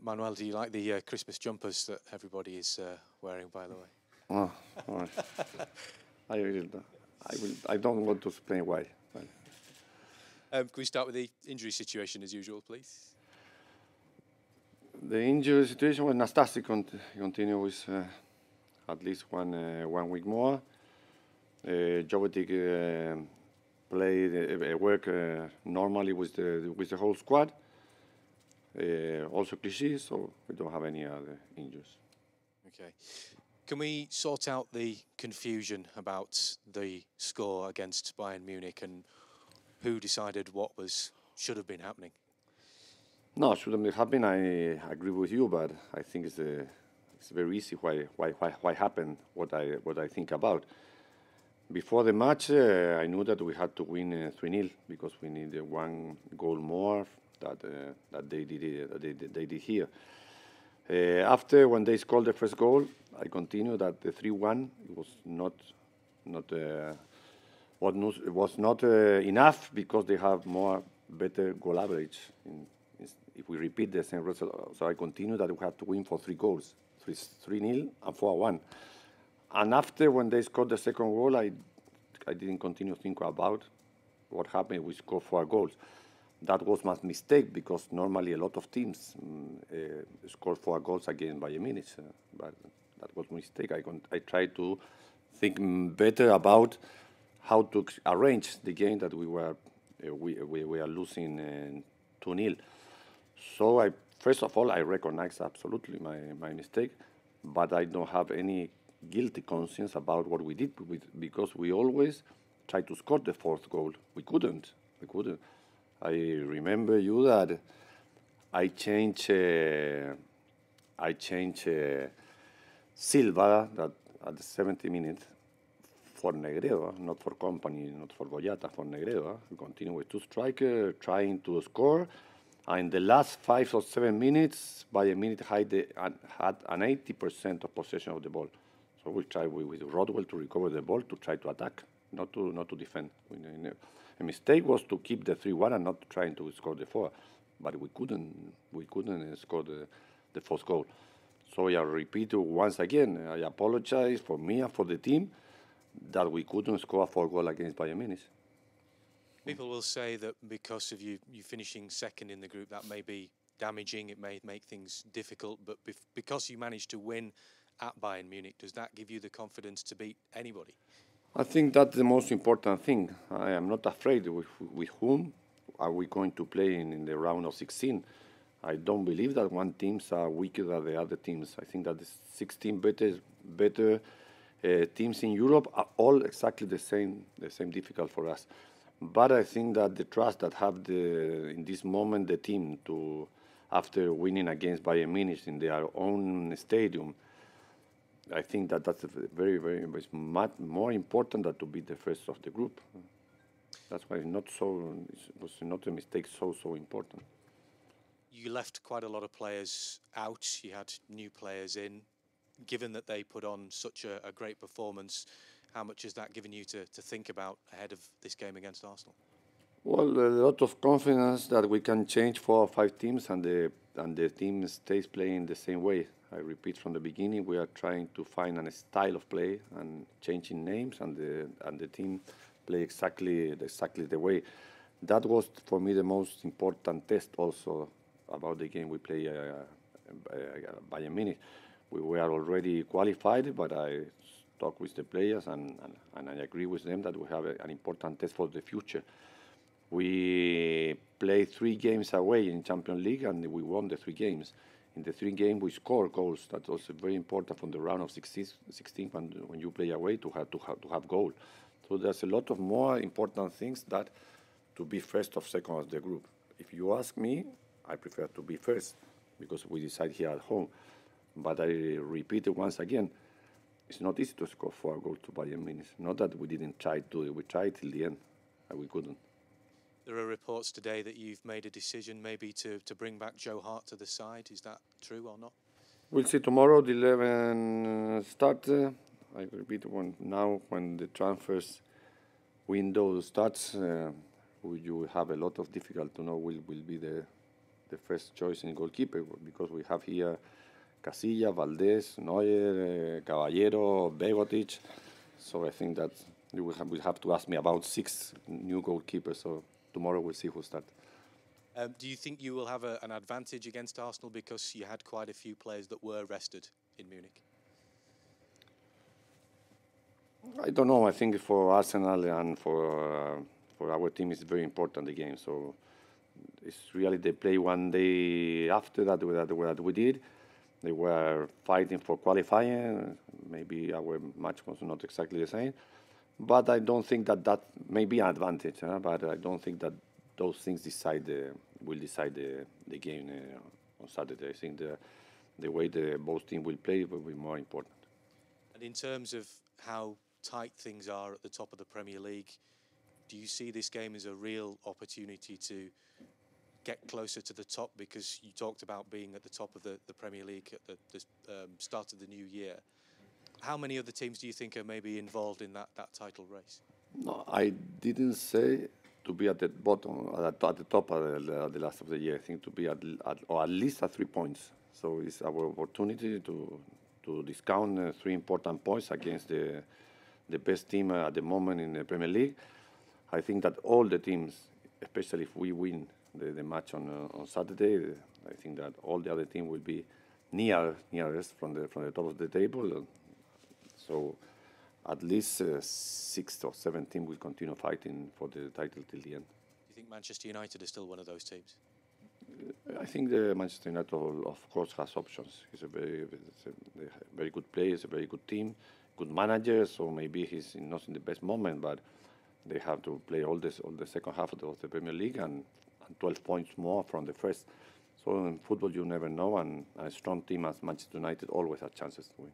Manuel, do you like the Christmas jumpers that everybody is wearing, by the way? Oh, well, I will. I don't want to explain why. Well, Can we start with the injury situation as usual, please? the injury situation with Nastasi continue with at least 1 week more. Jovetic played work normally with the whole squad. Also Clichy, so we don't have any other injuries. Okay. Can we sort out the confusion about the score against Bayern Munich and who decided what should have been happening? No, shouldn't happen. I agree with you, but I think it's very easy why happened what I think about. Before the match, I knew that we had to win 3-0 because we needed 1 goal more that they did here. After when they scored the first goal, I continued that the 3-1 was not enough because they have better goal average. If we repeat the same result, so I continued that we had to win for 3 goals, 3-0 and 4-1. And after when they scored the second goal, I didn't continue thinking about what happened. We scored 4 goals. That was my mistake because normally a lot of teams score 4 goals against Bayern Munich, but that was a mistake. I tried to think better about how to arrange the game that we were losing 2-0. So first of all, I recognize absolutely my mistake, but I don't have any guilty conscience about what we did because we always try to score the fourth goal. We couldn't. I remember you that I changed Silva that at the 70 minutes for Negredo, not for Company, not for Boyata, for Negredo. We continue with 2 strikers trying to score. And in the last 5 or 7 minutes, Bayern Munich had an 80% of possession of the ball. So we tried with Rodwell to recover the ball to try to attack, not to defend. A mistake was to keep the 3-1 and not trying to score the 4, but we couldn't score the fourth goal. So I repeat once again, I apologize for me and for the team that we couldn't score a 4 goal against Bayern Munich. People will say that because of you finishing second in the group, that may be damaging, it may make things difficult, but because you managed to win at Bayern Munich, does that give you the confidence to beat anybody? I think that's the most important thing. I am not afraid with whom are we going to play in the round of 16. I don't believe that one teams are weaker than the other teams. I think that the 16 better teams in Europe are all exactly the same difficult for us. But I think that the trust that have in this moment the team to after winning against Bayern Munich in their own stadium, I think that's very, very much more important than to be the first of the group. That's why it was not a mistake so important. You left quite a lot of players out. You had new players in. Given that they put on such a great performance, how much has that given you to think about ahead of this game against Arsenal? Well, a lot of confidence that we can change 4 or 5 teams and the team stays playing the same way. I repeat from the beginning, we are trying to find a style of play and changing names, and the team play exactly the way. That was for me the most important test also about the game we play Bayern Munich. We were already qualified, but I talked with the players and I agree with them that we have an important test for the future. We played 3 games away in Champions League and we won the 3 games. In the 3 games, we score goals. That's also very important from the round of 16 when you play away to have goal. So there's a lot of more important things that to be first or second of the group. If you ask me, I prefer to be first because we decide here at home. But I repeat it once again, it's not easy to score 4 goals to Bayern Munich. Not that we didn't try to do it. We tried till the end, and we couldn't. There are reports today that you've made a decision maybe to bring back Joe Hart to the side. Is that true or not? We'll see tomorrow, the 11 start. I repeat, when the transfers window starts, you have a lot of difficult to know will be the first choice in goalkeeper because we have here Casilla, Valdés, Neuer, Caballero, Begotic. So I think that you will have to ask me about 6 new goalkeepers. So tomorrow we'll see who starts. Do you think you will have an advantage against Arsenal because you had quite a few players that were rested in Munich? I don't know. I think for Arsenal and for our team, it's very important the game. So it's really they play one day after that we did. They were fighting for qualifying. Maybe our match was not exactly the same, but I don't think that may be an advantage. But I don't think that those things will decide the game on Saturday. I think the way both teams will play will be more important. And in terms of how tight things are at the top of the Premier League, do you see this game as a real opportunity to get closer to the top? Because you talked about being at the top of the Premier League at the start of the new year. How many other teams do you think are maybe involved in that title race? No, I didn't say to be at the bottom, at the top at the last of the year. I think to be at least at 3 points. So it's our opportunity to discount 3 important points against the best team at the moment in the Premier League. I think that all the teams, especially if we win the match on Saturday, I think that all the other teams will be nearest from the top of the table. So at least 6 or 7 teams will continue fighting for the title till the end. Do you think Manchester United is still one of those teams? I think the Manchester United, of course, has options. It's a very good player, it's a very good team, good manager. So maybe he's not in the best moment, but they have to play all the second half of the Premier League and 12 points more from the first. So in football, you never know, and a strong team as Manchester United always has chances to win.